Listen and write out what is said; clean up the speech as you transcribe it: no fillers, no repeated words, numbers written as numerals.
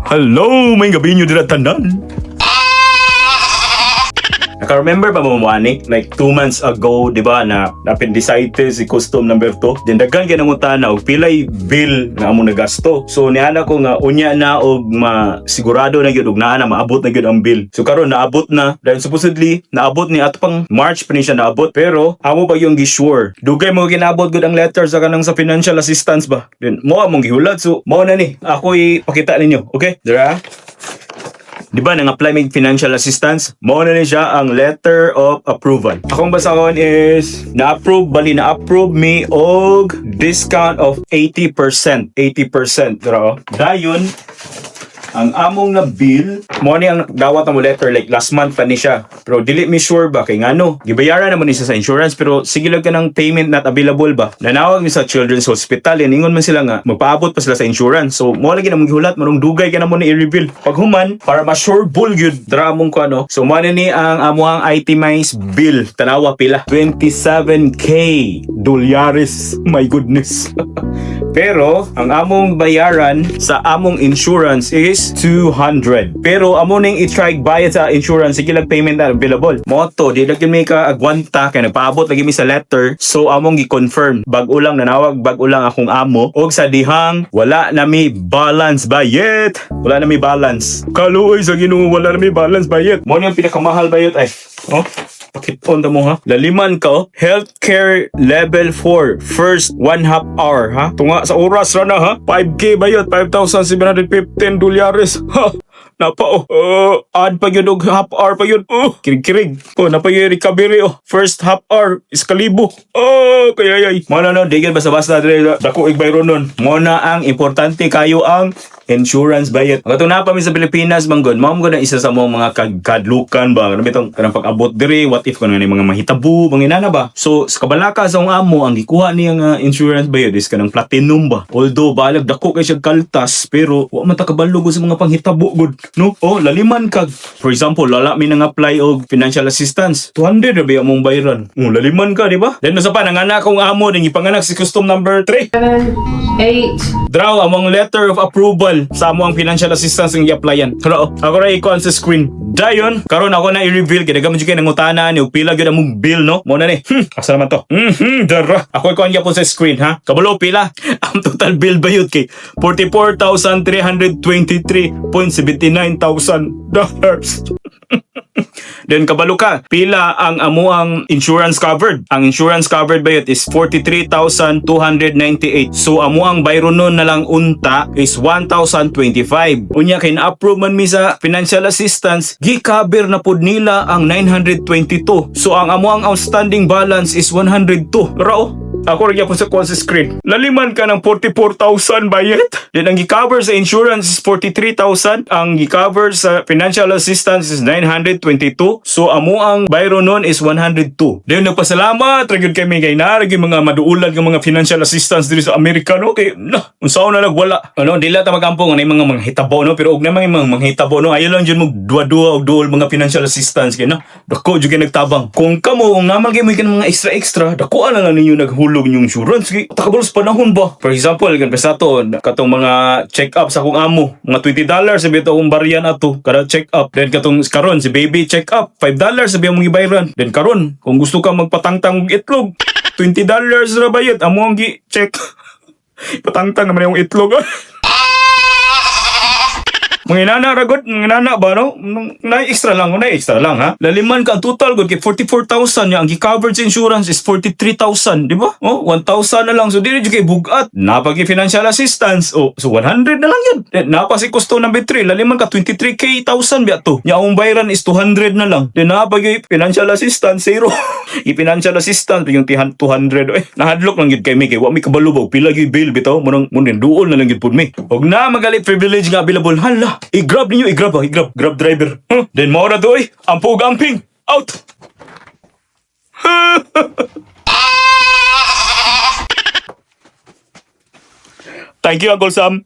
Hello, may gabi nyo dila tanan. Naka-remember ba mo ani? Like 2 months ago, di ba, na appendicitis, si custom number 2. Then daghan ka nangutan na, o pilay bill na among nagasto. So niana ko nga, unya na og sigurado na yun, og naa na maabot na yun ang bill. So karon naabot na, dahil supposedly, naabot ni ato pang March pa ni siya naabot. Pero, amo ba yung gisure? Dugay mo ginabot gud ang letter sa kanang sa financial assistance ba? Then, mo among gihulat. So, mo na ni, ako ipakita ninyo. Okay? Dira? Di ba, nang-apply may financial assistance, mo na siya ang letter of approval. Akong basahon is, na-approve me og discount of 80%. 80%. Pero, dayon, ang among na bill, mo ni ang dawat mo letter, like last month pa ni siya. Pero dili mi sure ba, kay ngano, gibayaran naman ni siya sa insurance, pero sige lang ka ng payment not available ba. Nanawag mi sa Children's Hospital, yan ingon man sila nga, magpaabot pa sila sa insurance. So, mo lagi na mong gihulat, marong dugay ka na mo ni i-reveal. Pag human, para ma-sure bull yun, dramong ko ano. So, mo ni ang amuang itemized bill, tanawa pila, 27K dolyares, my goodness. Pero, ang among bayaran sa among insurance is 200. Pero, amo ning i-try bayad sa insurance, sige lang payment na available. Moto, di lagi may ka agwanta, kaya nagpaabot lagi mi sa letter. So, among gi-confirm. Bag-ulang nanawag, bag-ulang akong amo. Og sa dihang, wala na mi balance bayet. Wala na mi balance. Kaluoy sa Ginoo, wala na mi balance bayet. Mo yung pinakamahal bayet ay. Oh? Pakipon ta mo ha. Laliman ka oh. Healthcare level 4. First 1/2 hour ha. Tunga sa oras ra na ha. 5K bayot. 5,715 dolyares. Ha. Napa add pa yun og half hour pa yun. Kirig-kirig. Napa yun recovery First half hour is kalibo. Kayayay. Muna no, digil basta-basta dire. Dako igbayro nun. Muna ang importante kayo ang insurance bayad. Ang katong napa mi sa Pilipinas manggon, mao na isa sa mga kadlukan ba. Ano bitong kanang pag-abot dire, what if kuno mga mahitabo, manginana ba. So sa kabalaka sa akong amo ang gikuha niya nga insurance bayad is kanang platinum ba. Although balag dako kay siya kaltas, pero wa man ta kabalo sa mga panghitabo gud. No? Laliman kag. For example, lala mi nang apply og financial assistance. 200 ra ba among bayaran? Laliman ka, di ba? Then sa pa nanganak kong amo ning ipanganak si custom number 3. 8. Draw among letter of approval sa amo ang financial assistance ng i-applyan. Pero ako ra i-con sa screen. Dayon, karon ako na i-reveal kay daga man jud kay nangutana ni og pila gyud among bill no. Mo na ni. Asa naman to? Dara. Ako i-con gyapon sa screen ha. Kabalo pila ang total bill bayot kay 44,323.79,000 dollars. Then kabalo ka, pila ang amuang insurance covered. Ang insurance covered bayot is 43,298. So amuang bayro nun na lang unta is 1,025. Unya kay na-approve man mi sa financial assistance, gi-cover na pod nila ang 922. So ang amuang outstanding balance is 102. Rao, ako rin po sa screen. Laliman ka ng 44,000 bayet. Then ang gi-cover sa insurance is 43,000. Ang gi-cover sa financial assistance is 922. So amo ang bayro nun is 102. Then nagpasalamat ragyod kami kay narag yung mga maduulan ng mga financial assistance diri sa Amerika no. Kay unsaon na nagwala. Dila ta magampong anay mga hitabo no, pero og na mga hitabo no, ayo lang jud mo duwa-duwa og duol mga financial assistance kay no. Dako jud kay nagtabang. Kung kamo naman kay mo mga extra, dako na lang ninyo naghulog yung insurance kay takabulos panahon ba. For example, kan pesato katong mga check-up sa akong amo, mga $20 sabi ito akong bariyan ato kada check-up. Then katong karon si baby check-up, $5 sabi mong gibayaran. Then karon kung gusto ka magpatangtang og itlog, $20 ra bayad amo ang gi-check. Patangtang naman yung itlog. Mga inana ragot, mga inana ba no? Na-extra lang ha? Laliman ka, total good kay 44,000 ang gi-covered sa insurance is 43,000, di ba? 1,000 na lang. So dili jud kay bugat. Napagi financial assistance. So 100 na lang yun. Napa si kusto number 3, laliman ka 23K 1,000 biya to. Nya ang bayaran is 200 na lang. Then napagi financial assistance zero. I-financial assistance yung 200. Nahadlok lang gid kay mi kay wa mi kabalo ba pila gyud bill bitaw munang duol na lang gid pud mi. Og na magali privilege nga available hala. I-grab ninyo, grab driver. Then mo na to ampog amping. Out! Thank you, Uncle Sam.